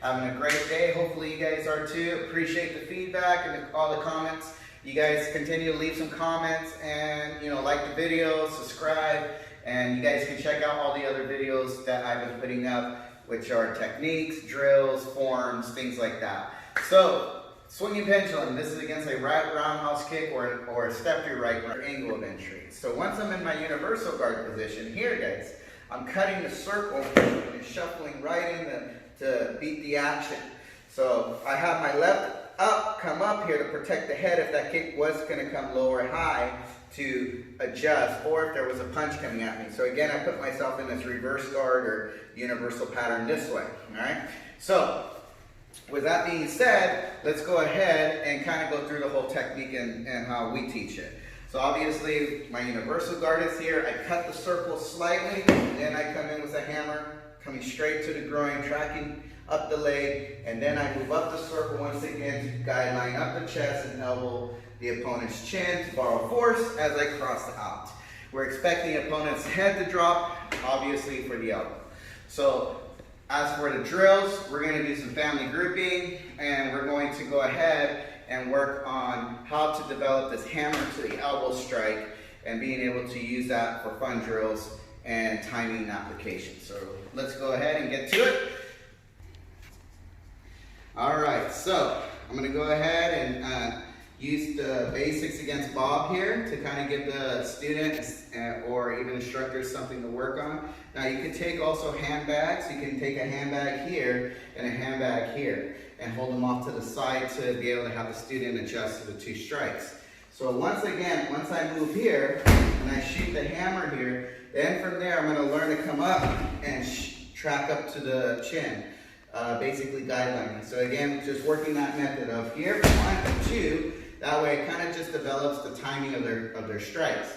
Having a great day. Hopefully you guys are too. Appreciate the feedback and all the comments. You guys continue to leave some comments and like the video, subscribe, and you guys can check out all the other videos that I've been putting up, which are techniques, drills, forms, things like that. So swinging pendulum, this is against a right roundhouse kick or a step through right angle of entry. So once I'm in my universal guard position here, guys, I'm cutting the circle and shuffling right in to beat the action. So I have my left up, come up here to protect the head if that kick was going to come low or high to adjust, or if there was a punch coming at me. So again, I put myself in this reverse guard or universal pattern this way. All right. So with that being said, let's go ahead and kind of go through the whole technique and how we teach it. So obviously my universal guard is here. I cut the circle slightly, then I come in with a hammer, coming straight to the groin, tracking up the leg, and then I move up the circle once again to guideline up the chest and elbow the opponent's chin to borrow force as I cross out. We're expecting the opponent's head to drop, obviously for the elbow. So as for the drills, we're going to do some family grouping, and we're going to go ahead and work on how to develop this hammer to the elbow strike and being able to use that for fun drills and timing application. So let's go ahead and get to it. All right, so I'm going to go ahead and use the basics against Bob here to kind of give the students or even instructors something to work on. Now you can take also handbags. You can take a handbag here and a handbag here and hold them off to the side to be able to have the student adjust to the two strikes. So once I move here and I shoot the hammer here, then from there I'm going to learn to come up and track up to the chin. Basically guidelining. So again, just working that method of here, 1, 2, that way it kind of just develops the timing of their strikes.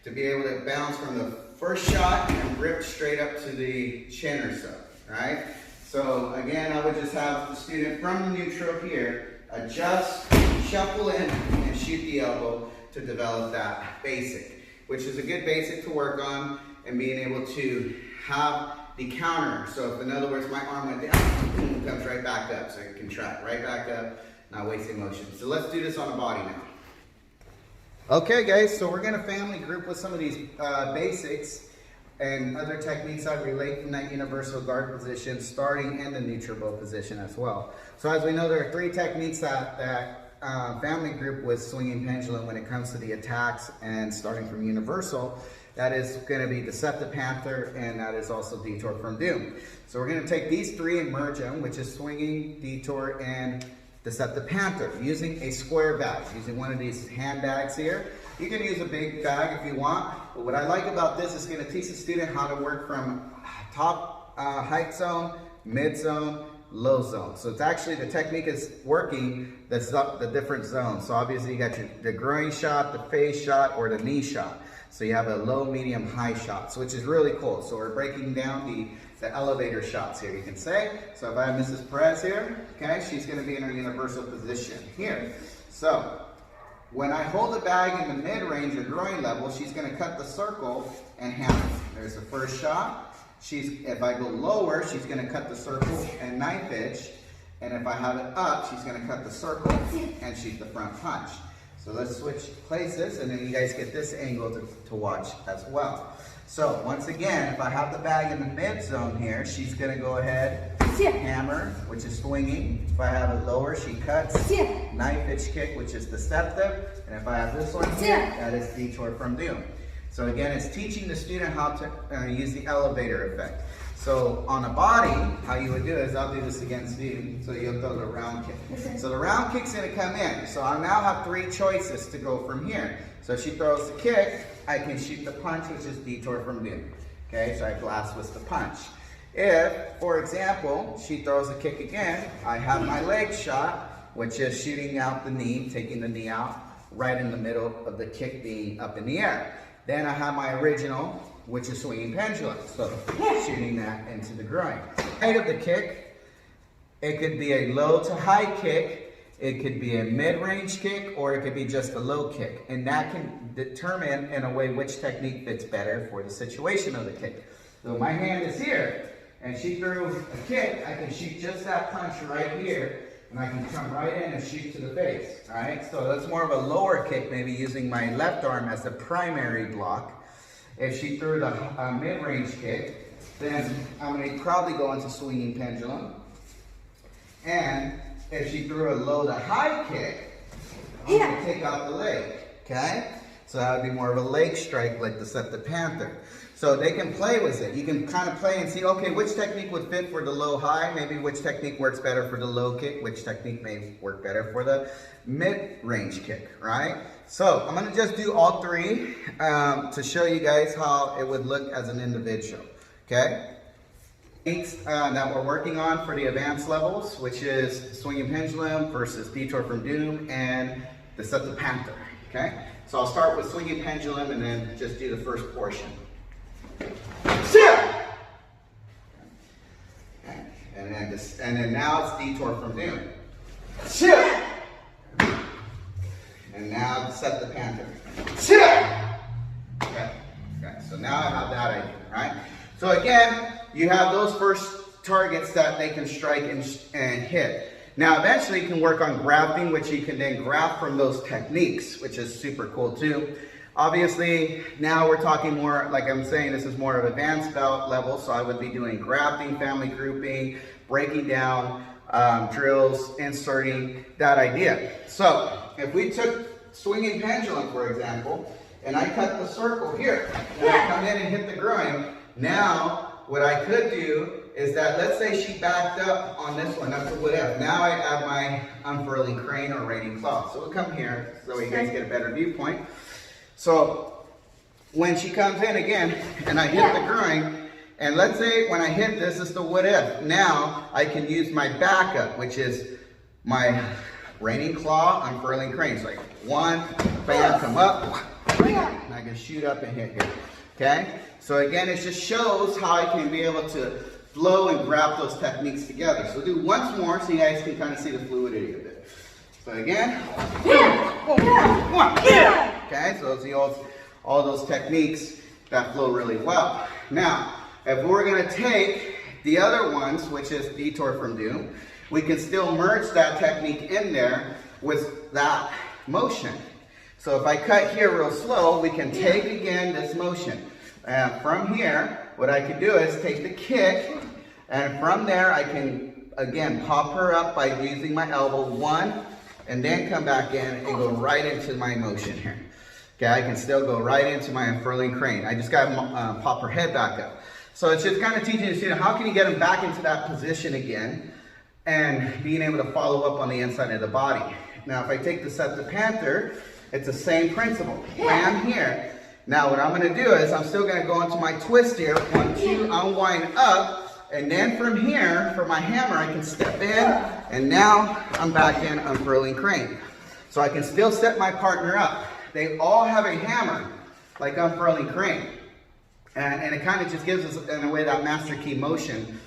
To be able to bounce from the first shot and rip straight up to the chin or so, right? So again, I would just have the student from the neutral here, adjust, shuffle in, and shoot the elbow to develop that basic, which is a good basic to work on and being able to have the counter. So if in other words my arm went down, boom, comes right back up. So it can track right back up, not wasting motion. So let's do this on the body now. Okay guys, so we're gonna family group with some of these basics and other techniques I relate from that universal guard position, starting in the neutral bow position as well. So as we know, there are 3 techniques that family group with swinging pendulum when it comes to the attacks and starting from universal. That is going to be Deceptive Panther, and that is also Detour from Doom. So we're going to take these 3 and merge them, which is swinging, detour, and Deceptive Panther, using a square bag, using one of these handbags here. You can use a big bag if you want, but what I like about this is going to teach the student how to work from top height zone, mid zone, low zone. So it's actually, the technique is working the different zones. So obviously you got the groin shot, the face shot, or the knee shot. So you have a low, medium, high shots, which is really cool. So we're breaking down the elevator shots here, you can say. So if I have Mrs. Perez here, okay, she's going to be in her universal position here. So when I hold the bag in the mid-range or groin level, she's going to cut the circle and hammer. There's the first shot. If I go lower, she's going to cut the circle and knife edge. And if I have it up, she's going to cut the circle and shoot the front punch. So let's switch places, and then you guys get this angle to watch as well. So once again, if I have the bag in the mid zone here, she's going to go ahead, hammer, which is swinging. If I have it lower, she cuts, knife edge kick, which is deceptive. And if I have this one here, that is Detour from Doom. So again, it's teaching the student how to use the elevator effect. So on a body, how you would do it is, I'll do this against you, so you'll throw the round kick. So the round kick's going to come in. So I now have 3 choices to go from here. So if she throws the kick, I can shoot the punch, which is Detour from Doom. Okay, so I blast with the punch. If, for example, she throws the kick again, I have my leg shot, which is shooting out the knee, taking the knee out, right in the middle of the kick being up in the air. Then I have my original, which is swinging pendulum. So shooting that into the groin. Height of the kick, it could be a low to high kick, it could be a mid-range kick, or it could be just a low kick. And that can determine in a way which technique fits better for the situation of the kick. So my hand is here, and she threw a kick, I can shoot just that punch right here, and I can come right in and shoot to the face, all right? So that's more of a lower kick, maybe using my left arm as the primary block. If she threw the mid-range kick, then I'm going to probably go into swinging pendulum. And if she threw a low to high kick, I'm going to take out the leg, okay? So that would be more of a leg strike like the Set the Panther. So they can play with it. You can kind of play and see, okay, which technique would fit for the low-high, maybe which technique works better for the low kick, which technique may work better for the mid-range kick, right? So I'm going to just do all three to show you guys how it would look as an individual, okay? Techniques that we're working on for the advanced levels, which is swinging pendulum versus detour from doom and the Set the Panther, okay? So I'll start with swinging pendulum and then just do the first portion. And then now it's detour from doom. And now Set the Panther. Okay. So now I have that idea, right? So again, you have those first targets that they can strike and hit. Now eventually you can work on grafting, which you can then graft from those techniques, which is super cool too. Obviously, now we're talking more, like I'm saying, this is more of advanced belt level, so I would be doing grafting, family grouping, breaking down drills, inserting that idea. So if we took swinging pendulum, for example, and I cut the circle here, and I come in and hit the groin, now what I could do is that, let's say she backed up on this one, that's a what if. Now I add my unfurling crane or raining claw. So we'll come here so you guys get a better viewpoint. So when she comes in again and I hit the groin, and let's say when I hit this is the what if. Now I can use my backup, which is my raining claw, unfurling crane. So like one, bam, come up, and I can shoot up and hit here. Okay? So again, it just shows how I can be able to flow and grab those techniques together. So do once more so you guys can kind of see the fluidity of it. So again, okay, so see all those techniques that flow really well. Now, if we're going to take the other ones, which is detour from doom, we can still merge that technique in there with that motion. So if I cut here real slow, we can take again this motion. From here, what I can do is take the kick, and from there I can again pop her up by using my elbow, one, and then come back in and go right into my motion here. Okay, I can still go right into my unfurling crane. I just got to pop her head back up. So it's just kind of teaching the student how can you get them back into that position again and being able to follow up on the inside of the body. Now if I take the Set the Panther, it's the same principle. Bam here. Now what I'm going to do is I'm still going to go into my twist here. 1, 2, unwind up. And then from here, for my hammer, I can step in, and now I'm back in unfurling crane. So I can still set my partner up. They all have a hammer, like unfurling crane. And it kind of just gives us, in a way, that master key motion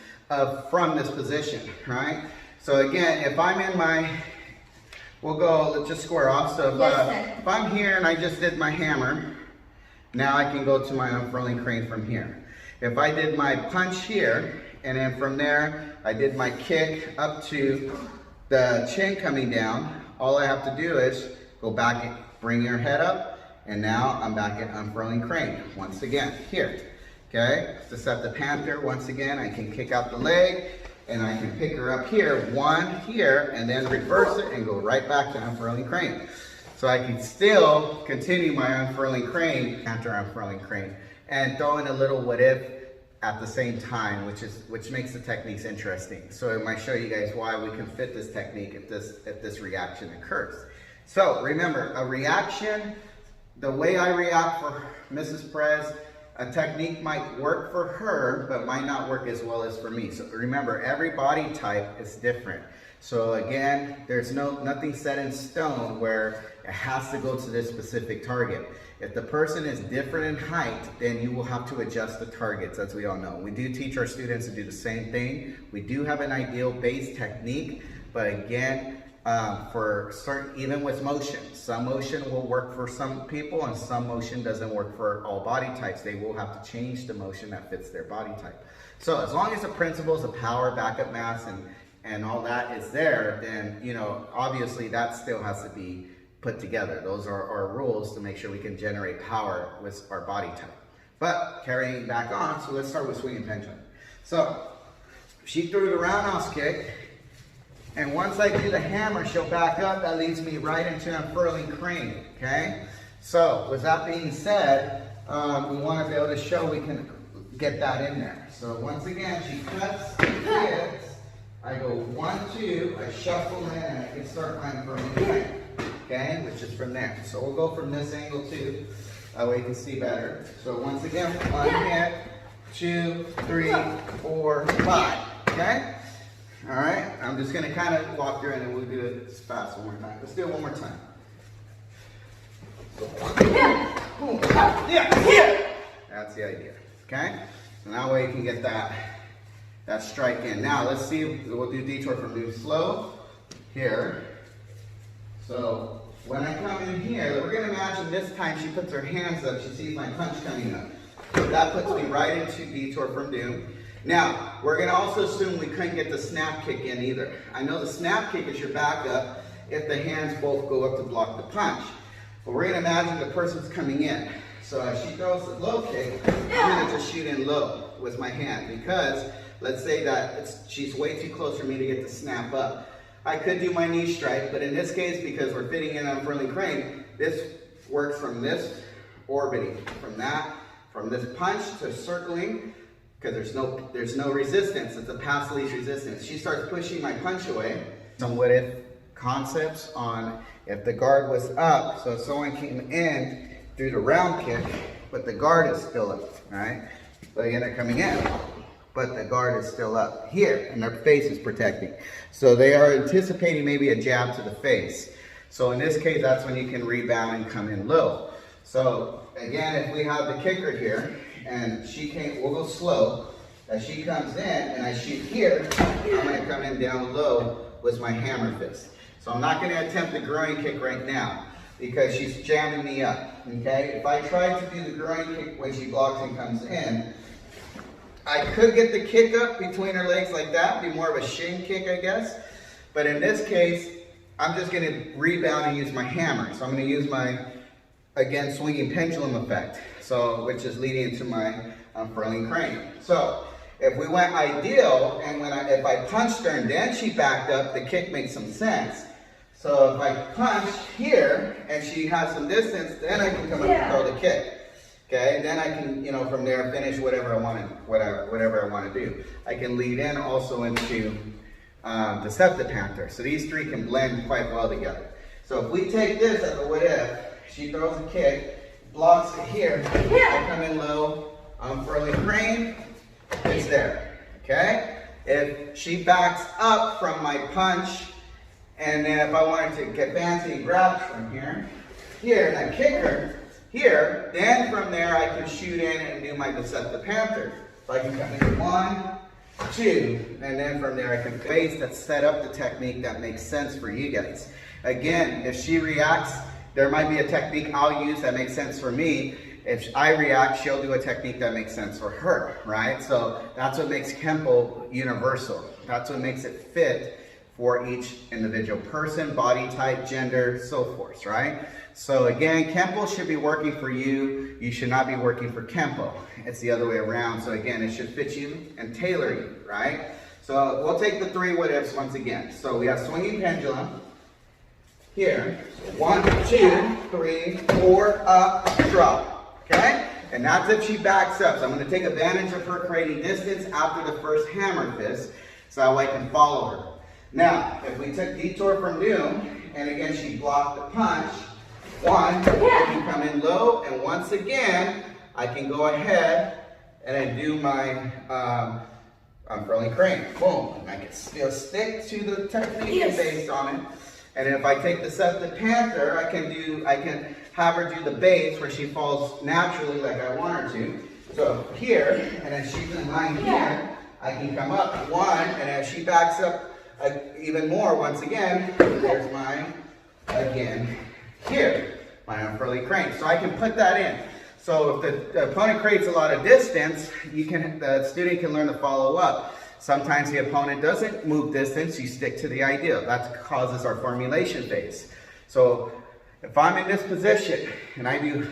from this position, right? So again, if I'm in my, let's just square off. So if I'm here and I just did my hammer, now I can go to my unfurling crane from here. If I did my punch here, and then from there, I did my kick up to the chin coming down, all I have to do is go back, bring your head up, and now I'm back at unfurling crane once again here. Okay, to Set the Panther, once again, I can kick out the leg, and I can pick her up here, one here, and then reverse it and go right back to unfurling crane. So I can still continue my unfurling crane, counter unfurling crane, and throw in a little what if at the same time, which makes the techniques interesting. So it might show you guys why we can fit this technique if this reaction occurs. So remember, a reaction, the way I react for Mrs. Perez, a technique might work for her, but might not work as well as for me. So remember, every body type is different. So again, there's nothing set in stone where It has to go to this specific target. If the person is different in height, then you will have to adjust the targets, as we all know. We do teach our students to do the same thing. We do have an ideal base technique, but again, for certain, even with motion, some motion will work for some people and some motion doesn't work for all body types. They will have to change the motion that fits their body type. So as long as the principles of power, backup mass, and all that is there, then, you know, obviously that still has to be put together. Those are our rules to make sure we can generate power with our body type. But carrying back on, so let's start with swinging pendulum. So she threw the roundhouse kick, and once I do the hammer, she'll back up. That leads me right into an unfurling crane, okay? So with that being said, we want to be able to show we can get that in there. So once again, she cuts, kicks, I go 1, 2, I shuffle in, and I can start my unfurling crane. Okay, which is from there. So we'll go from this angle too. That way you can see better. So once again, 1 hit, 2, 3, 4, 5. Okay? Alright, I'm just going to kind of walk through and then we'll do it fast one more time. Let's do it one more time. That's the idea. Okay? So that way you can get that strike in. Now let's see, we'll do detour from doom slow here. So when I come in here, we're going to imagine this time she puts her hands up, she sees my punch coming up. That puts me right into detour from doom. Now, we're going to also assume we couldn't get the snap kick in either. I know the snap kick is your backup if the hands both go up to block the punch. But we're going to imagine the person's coming in. So as she throws the low kick, I'm going to just shoot in low with my hand because let's say that she's way too close for me to get the snap up. I could do my knee strike, but in this case, because we're fitting in on unfurling crane, this works from this orbiting, from this punch to circling, because there's no resistance. It's a path least resistance. She starts pushing my punch away. Some what if concepts on if the guard was up, so someone came in through the round kick, but the guard is still up, right? So again, they're coming in, but the guard is still up here and their face is protecting. So they are anticipating maybe a jab to the face. So in this case, that's when you can rebound and come in low. So again, if we have the kicker here and she came, we'll go slow. As she comes in and I shoot here, I'm going to come in down low with my hammer fist. So I'm not going to attempt the groin kick right now because she's jamming me up, okay? If I try to do the groin kick when she blocks and comes in, I could get the kick up between her legs like that, be more of a shin kick, I guess. But in this case, I'm just going to rebound and use my hammer. So I'm going to use my, again, swinging pendulum effect, so which is leading into my unfurling crane. So if we went ideal, and if I punched her and then she backed up, the kick makes some sense. So if I punch here and she has some distance, then I can come up and throw the kick. Okay, then I can, you know, from there finish whatever I want to do. I can lead in also into Deceptive Panther. So these three can blend quite well together. So if we take this as a what if, she throws a kick, blocks it here, I come in low, unfurling crane, it's there. Okay? If she backs up from my punch, and then if I wanted to get fancy and grab from here, and I kick her, here, then from there I can shoot in and do my Deceptive Panther. So I can come in 1, 2, and then from there I can base that set up the technique that makes sense for you guys. Again, if she reacts, there might be a technique I'll use that makes sense for me. If I react, she'll do a technique that makes sense for her, right? So that's what makes Kenpo universal. That's what makes it fit for each individual person, body type, gender, so forth, right? So again, Kenpo should be working for you. You should not be working for Kenpo. It's the other way around. So again, it should fit you and tailor you, right? So we'll take the 3 what ifs once again. So we have swinging pendulum here. 1, 2, 3, 4, up, drop. Okay? And that's if she backs up. So I'm going to take advantage of her creating distance after the first hammer fist, so that way I can follow her. Now, if we took detour from doom, and again she blocked the punch, 1, I can come in low, and once again, I can go ahead and I do my unfurling crane. Boom. And I can still stick to the technique based on it. And if I take the Septic Panther, I can have her do the base where she falls naturally like I want her to. So here, and then she's in line here, I can come up one, and as she backs up even more once again, there's mine again here, my unfurling crane. So I can put that in. So if the opponent creates a lot of distance, the student can learn to follow up. Sometimes the opponent doesn't move distance, you stick to the idea. That causes our formulation phase. So if I'm in this position and I do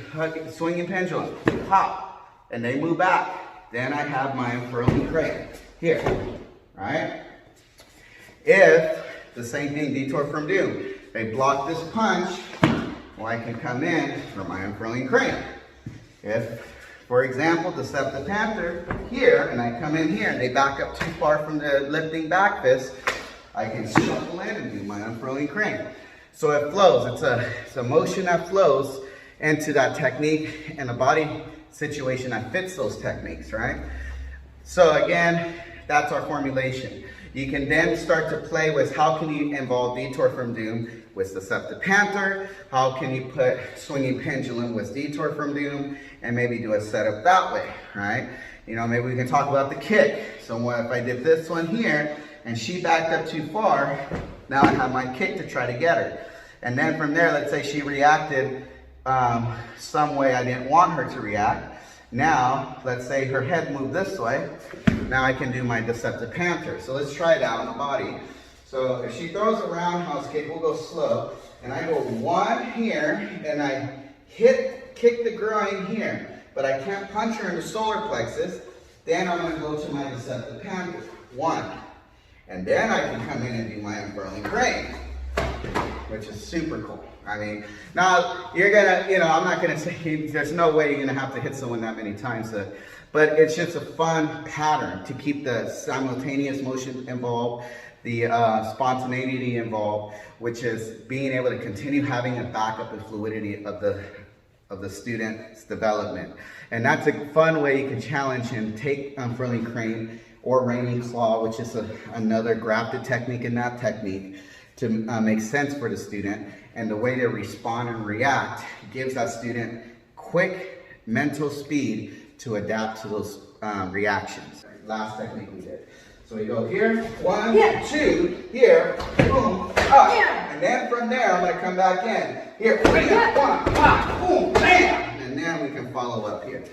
swinging pendulum, hop, and they move back, then I have my unfurling crane here, right? If the same thing, detour from doom, they block this punch, well, I can come in for my unfurling crane. If, for example, the Septic Panther here, and I come in here and they back up too far from the lifting back fist, I can shuffle in and do my unfurling crane. So it flows. It's a motion that flows into that technique and a body situation that fits those techniques, right? So again, that's our formulation. You can then start to play with how can you involve detour from doom with the Septic Panther, how can you put swinging pendulum with detour from doom, and maybe do a setup that way, right? You know, maybe we can talk about the kick. So what if I did this one here, and she backed up too far, now I have my kick to try to get her. And then from there, let's say she reacted some way I didn't want her to react. Now, let's say her head moved this way. Now I can do my Septic Panther. So let's try it out on the body. So if she throws a roundhouse kick, we'll go slow. And I go one here, and I kick the groin here. But I can't punch her in the solar plexus. Then I'm gonna go to my Septic Panther. One. And then I can come in and do my unfurling crane, which is super cool. I mean, now you're gonna, you know, I'm not gonna say, there's no way you're gonna have to hit someone that many times, but it's just a fun pattern to keep the simultaneous motion involved, the spontaneity involved, which is being able to continue having a backup and fluidity of the student's development. And that's a fun way you can challenge him. Take unfurling crane or reining claw, which is another grafted technique in that technique, to make sense for the student. And the way they respond and react gives that student quick mental speed to adapt to those reactions. Last technique we did. So we go here, one, two, here, boom, up. And then from there, I'm gonna come back in. Here, bam, one, pop, boom, bam. And then we can follow up here.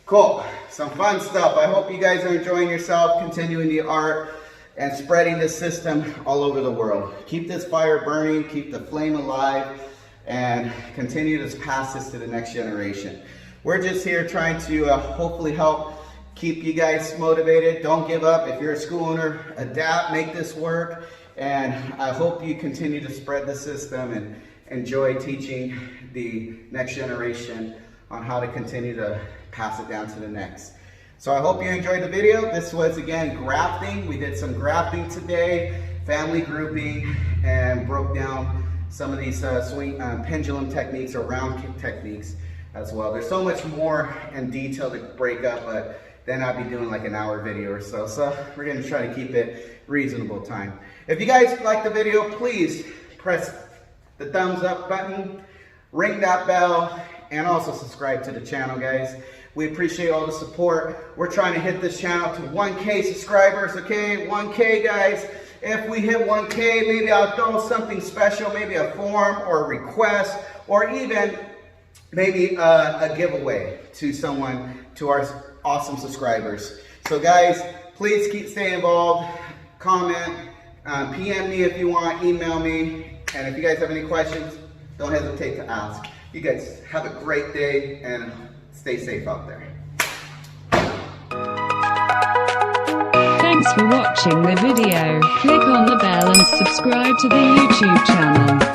Cool, some fun stuff. I hope you guys are enjoying yourself, continuing the art, and spreading this system all over the world. Keep this fire burning, keep the flame alive, and continue to pass this to the next generation. We're just here trying to hopefully help keep you guys motivated. Don't give up. If you're a school owner, adapt, make this work, and I hope you continue to spread the system and enjoy teaching the next generation on how to continue to pass it down to the next. So I hope you enjoyed the video. This was, again, grafting. We did some grafting today, family grouping, and broke down some of these pendulum techniques or round kick techniques as well. There's so much more in detail to break up, but then I'll be doing like an hour video or so. So we're gonna try to keep it reasonable time. If you guys like the video, please press the thumbs up button, ring that bell, and also subscribe to the channel, guys. We appreciate all the support. We're trying to hit this channel to 1K subscribers, okay? 1K, guys. If we hit 1K, maybe I'll throw something special, maybe a form or a request, or even maybe a giveaway to someone, to our awesome subscribers. So guys, please stay involved, comment, PM me if you want, email me, and if you guys have any questions, don't hesitate to ask. You guys have a great day, and stay safe out there. Thanks for watching the video. Click on the bell and subscribe to the YouTube channel.